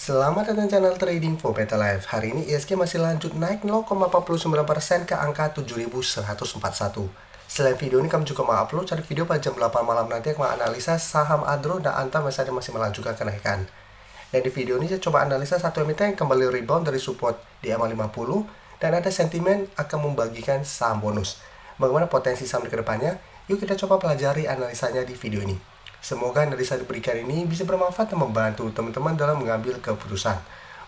Selamat datang channel Trading for Better Life. Hari ini ISG masih lanjut naik 0,49% ke angka 7.141. Selain video ini kami juga mengupload cari video pada jam 8 malam nanti yang menganalisa saham Adro dan Antam yang saat ini masih melanjutkan kenaikan. Dan di video ini saya coba analisa satu emiten yang kembali rebound dari support di MA50 dan ada sentimen akan membagikan saham bonus. Bagaimana potensi saham di kedepannya? Yuk kita coba pelajari analisanya di video ini. Semoga analisa diberikan ini bisa bermanfaat dan membantu teman-teman dalam mengambil keputusan.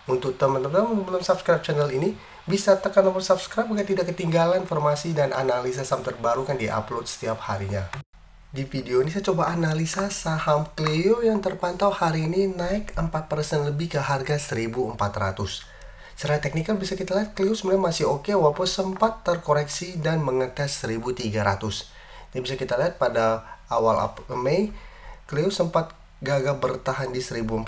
Untuk teman-teman yang belum subscribe channel ini, bisa tekan tombol subscribe agar tidak ketinggalan informasi dan analisa saham terbaru yang di-upload setiap harinya. Di video ini saya coba analisa saham Clio yang terpantau hari ini naik 4% lebih ke harga 1.400. Secara teknikal bisa kita lihat Clio sebenarnya masih oke walaupun sempat terkoreksi dan mengetes 1.300. Ini bisa kita lihat pada awal Mei Clio sempat gagal bertahan di 1.400,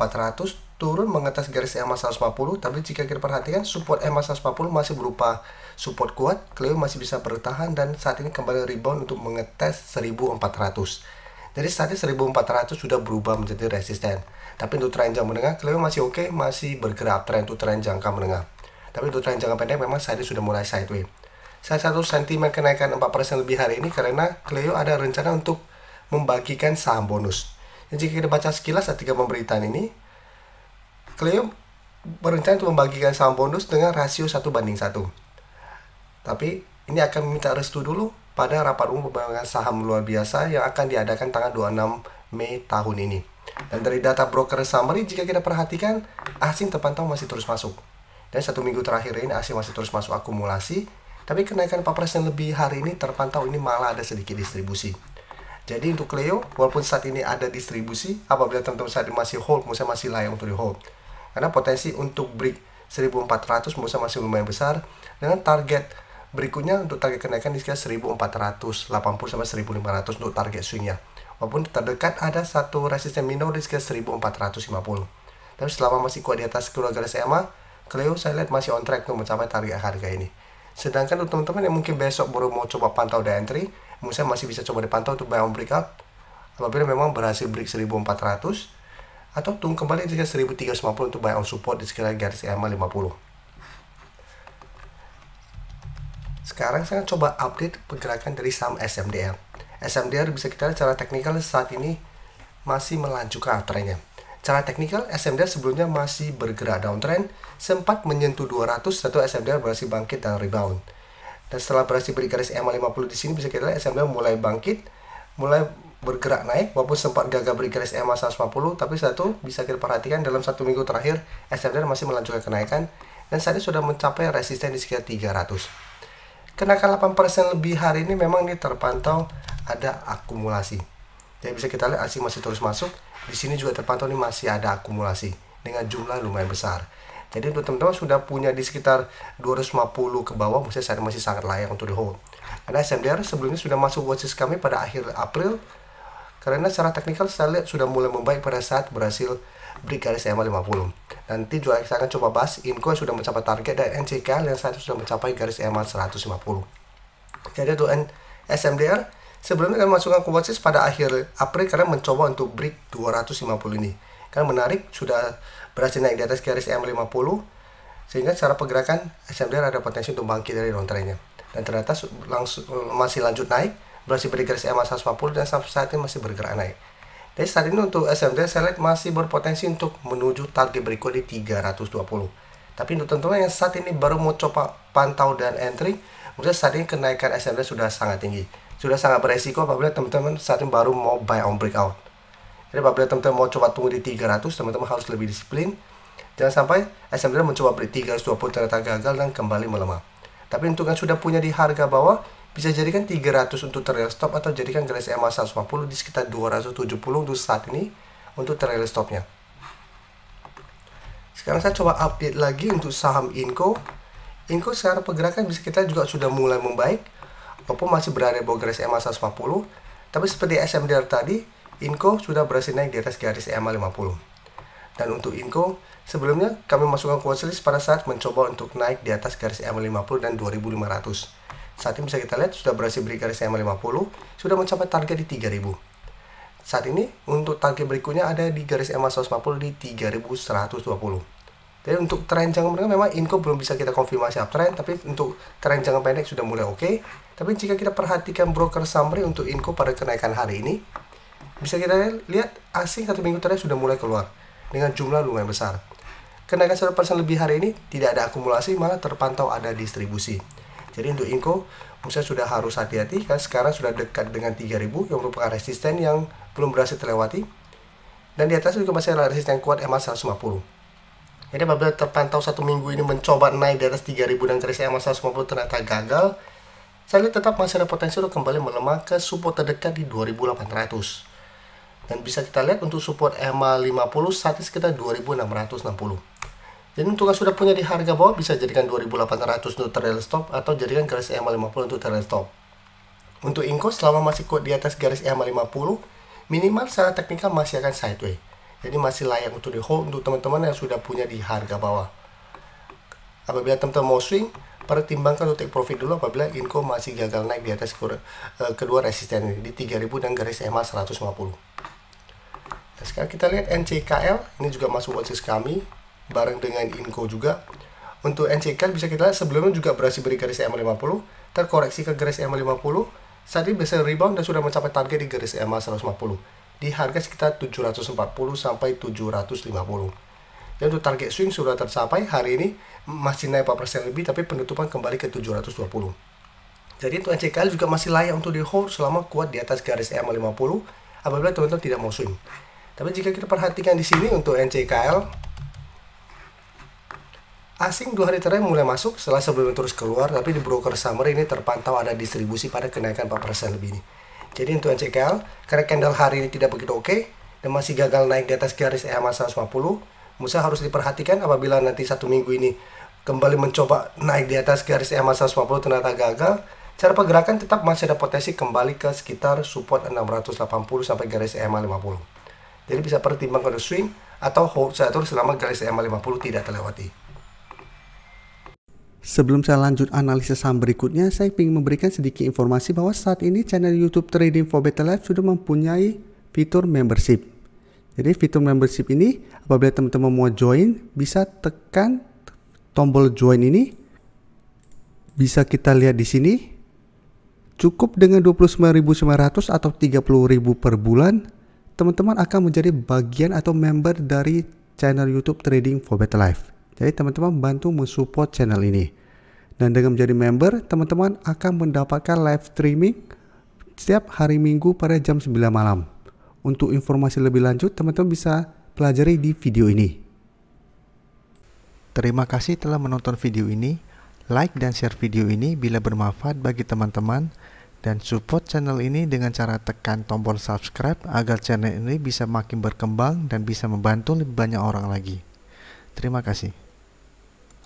turun mengetes garis EMA 150, tapi jika kita perhatikan support EMA 150 masih berupa support kuat, Clio masih bisa bertahan dan saat ini kembali rebound untuk mengetes 1.400. Jadi saat ini 1.400 sudah berubah menjadi resisten. Tapi untuk tren jangka menengah, Clio masih oke, masih bergerak tren untuk tren jangka menengah. Tapi untuk tren jangka pendek memang saat ini sudah mulai sideways. Salah satu sentimen kenaikan 4% lebih hari ini karena Clio ada rencana untuk membagikan saham bonus. Dan jika kita baca sekilas ketika pemberitaan ini, Clio berencana untuk membagikan saham bonus dengan rasio 1:1. Tapi ini akan meminta restu dulu pada rapat umum pembagian saham luar biasa yang akan diadakan tanggal 26 Mei tahun ini. Dan dari data broker summary, jika kita perhatikan, asing terpantau masih terus masuk. Dan satu minggu terakhir ini asing masih terus masuk akumulasi. Tapi kenaikan 4% lebih hari ini terpantau ini malah ada sedikit distribusi. Jadi untuk Clio, walaupun saat ini ada distribusi, apabila teman-teman saat ini masih hold, menurut saya masih layak untuk di hold. Karena potensi untuk break 1.400 menurut saya masih lumayan besar. Dengan target berikutnya untuk target kenaikan di sekitar 1.480 sampai 1.500 untuk target swingnya. Walaupun terdekat ada satu resisten minor di sekitar 1.450. Tapi selama masih kuat di atas kedua garis EMA, Clio saya lihat masih on track untuk mencapai target harga ini. Sedangkan untuk teman-teman yang mungkin besok baru mau coba pantau di entry, menurut saya masih bisa coba dipantau untuk buy on breakout apabila memang berhasil break 1.400 atau tunggu kembali di 1.350 untuk buy on support di sekitar garis EMA 50. Sekarang saya coba update pergerakan dari saham SMDR. SMDR bisa kita lihat secara teknikal saat ini masih melanjutkan trennya. Secara teknikal, SMDR sebelumnya masih bergerak downtrend, sempat menyentuh 200, satu SMDR berhasil bangkit dan rebound. Dan setelah berhasil beri garis EMA 50 di sini bisa kita lihat SMDR mulai bangkit, mulai bergerak naik, walaupun sempat gagal beri garis EMA 150, tapi satu bisa kita perhatikan dalam satu minggu terakhir SMDR masih melanjutkan kenaikan dan saat ini sudah mencapai resisten di sekitar 300. Kenaikan 8% lebih hari ini memang ini terpantau ada akumulasi. Jadi bisa kita lihat asing masih terus masuk. Di sini juga terpantau ini masih ada akumulasi dengan jumlah lumayan besar. Jadi untuk teman-teman sudah punya di sekitar 250 ke bawah, maksudnya saat ini masih sangat layak untuk di hold. Karena SMDR sebelumnya sudah masuk watchlist kami pada akhir April. Karena secara teknikal saya lihat sudah mulai membaik pada saat berhasil break garis EMA 50. Nanti juga saya akan coba bahas Inco yang sudah mencapai target dan NCK yang saat ini sudah mencapai garis EMA 150. Jadi untuk SMDR sebelumnya kami masukkan ke watchlist pada akhir April karena mencoba untuk break 250 ini. Karena menarik, sudah berhasil naik di atas garis EMA 50, sehingga secara pergerakan SMDR ada potensi untuk bangkit dari downtrendnya. Dan ternyata langsung masih lanjut naik, berhasil break garis EMA 150 dan sampai saat ini masih bergerak naik. Jadi saat ini untuk SMDR saya lihat masih berpotensi untuk menuju target berikut di 320. Tapi untuk teman-teman yang saat ini baru mau coba pantau dan entry, menurut saat ini kenaikan SMDR sudah sangat tinggi. Sudah sangat beresiko apabila teman-teman saat ini baru mau buy on breakout. Jadi apabila teman-teman mau coba tunggu di 300, teman-teman harus lebih disiplin. Jangan sampai SMDR mencoba beli 320 ternyata gagal dan kembali melemah. Tapi untuk yang sudah punya di harga bawah, bisa jadikan 300 untuk trail stop atau jadikan garis EMA 150 di sekitar 270 untuk saat ini untuk trail stopnya. Sekarang saya coba update lagi untuk saham Inco. Inco secara pergerakan bisa kita juga sudah mulai membaik, walaupun masih berada di bawah garis EMA 150. Tapi seperti SMDR tadi, Inco sudah berhasil naik di atas garis EMA 50. Dan untuk Inco, sebelumnya kami masukkan ke watchlist pada saat mencoba untuk naik di atas garis EMA 50 dan 2500. Saat ini bisa kita lihat sudah berhasil beri garis EMA 50, sudah mencapai target di 3000. Saat ini untuk target berikutnya ada di garis EMA 150 di 3120. Jadi untuk tren jangka menengah memang Inco belum bisa kita konfirmasi uptrend, tapi untuk tren jangka pendek sudah mulai oke. Tapi jika kita perhatikan broker summary untuk Inco pada kenaikan hari ini, bisa kita lihat asing 1 minggu terakhir sudah mulai keluar dengan jumlah lumayan besar. Kenaikan 1% lebih hari ini tidak ada akumulasi, malah terpantau ada distribusi. Jadi untuk Inco, misalnya sudah harus hati-hati, kan sekarang sudah dekat dengan 3000 yang merupakan resisten yang belum berhasil terlewati. Dan di atas juga masih ada resisten kuat EMA 150. Jadi apabila terpantau 1 minggu ini mencoba naik di atas 3000 dan garis EMA 150 ternyata gagal, saya lihat tetap masih ada potensi untuk kembali melemah ke support terdekat di 2800. Dan bisa kita lihat untuk support EMA 50 saat ini sekitar 2660. Jadi untuk yang sudah punya di harga bawah bisa jadikan 2800 untuk trail stop atau jadikan garis EMA 50 untuk trail stop. Untuk Inco selama masih kuat di atas garis EMA 50, minimal secara teknikal masih akan sideways. Jadi masih layak untuk di hold untuk teman-teman yang sudah punya di harga bawah. Apabila teman-teman mau swing, pertimbangkan untuk take profit dulu apabila Inco masih gagal naik di atas kedua resisten ini di 3000 dan garis EMA 150. Nah, sekarang kita lihat NCKL, ini juga masuk watchlist kami bareng dengan Inco juga. Untuk NCKL bisa kita lihat sebelumnya juga berhasil beri garis EMA 50, terkoreksi ke garis EMA 50, saat ini bisa rebound dan sudah mencapai target di garis EMA 150 di harga sekitar 740 sampai 750. Dan untuk target swing sudah tercapai hari ini, masih naik 4% lebih tapi penutupan kembali ke 720. Jadi untuk NCKL juga masih layak untuk di hold selama kuat di atas garis EMA 50 apabila teman-teman tidak mau swing. Tapi jika kita perhatikan di sini untuk NCKL, asing 2 hari terakhir mulai masuk setelah sebelumnya terus keluar, tapi di broker summary ini terpantau ada distribusi pada kenaikan 4% lebih ini. Jadi untuk NCKL, karena candle hari ini tidak begitu oke dan masih gagal naik di atas garis EMA 150, Musa harus diperhatikan apabila nanti 1 minggu ini kembali mencoba naik di atas garis EMA 150 ternyata gagal, cara pergerakan tetap masih ada potensi kembali ke sekitar support 680 sampai garis EMA 50. Jadi bisa pertimbangkan swing atau hold saat itu selama garis EMA 50 tidak terlewati. Sebelum saya lanjut analisis saham berikutnya, saya ingin memberikan sedikit informasi bahwa saat ini channel YouTube Trading for Better Life sudah mempunyai fitur membership. Jadi fitur membership ini apabila teman-teman mau join, bisa tekan tombol join ini. Bisa kita lihat di sini. Cukup dengan 29.900 atau 30.000 per bulan, teman-teman akan menjadi bagian atau member dari channel YouTube Trading for Better Life. Jadi teman-teman bantu mensupport channel ini. Dan dengan menjadi member, teman-teman akan mendapatkan live streaming setiap hari Minggu pada jam 9 malam. Untuk informasi lebih lanjut, teman-teman bisa pelajari di video ini. Terima kasih telah menonton video ini. Like dan share video ini bila bermanfaat bagi teman-teman. Dan support channel ini dengan cara tekan tombol subscribe agar channel ini bisa makin berkembang dan bisa membantu lebih banyak orang lagi. Terima kasih.